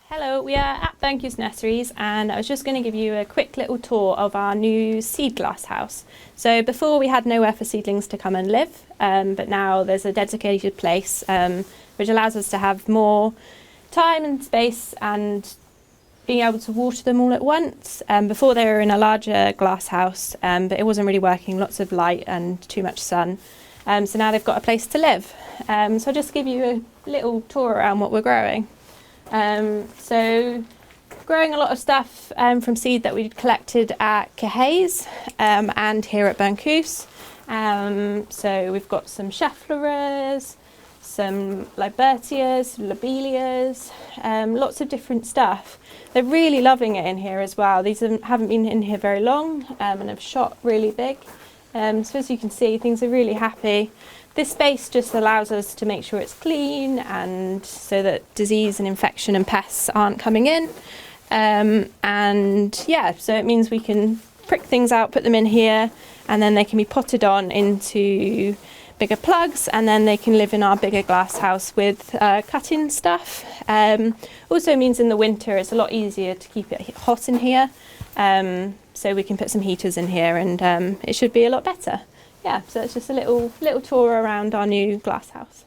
Hello, we are at Burncoose Nurseries and I was just going to give you a quick little tour of our new seed glass house. So before we had nowhere for seedlings to come and live, but now there's a dedicated place which allows us to have more time and space and being able to water them all at once. Before they were in a larger glass house, but it wasn't really working, lots of light and too much sun. So now they've got a place to live. So I'll just give you a little tour around what we're growing. So growing a lot of stuff from seed that we collected at Cressy and here at Burncoose. So we've got some chafleurs, some libertias, lobelias, lots of different stuff. They're really loving it in here as well. These haven't been in here very long and have shot really big. So as you can see, things are really happy. This space just allows us to make sure it's clean and so that disease and infection and pests aren't coming in. And yeah, so it means we can prick things out, put them in here, and then they can be potted on into bigger plugs, and then they can live in our bigger glass house with cut-in stuff. Also means in the winter it's a lot easier to keep it hot in here. So we can put some heaters in here and it should be a lot better. Yeah, so it's just a little tour around our new glass house.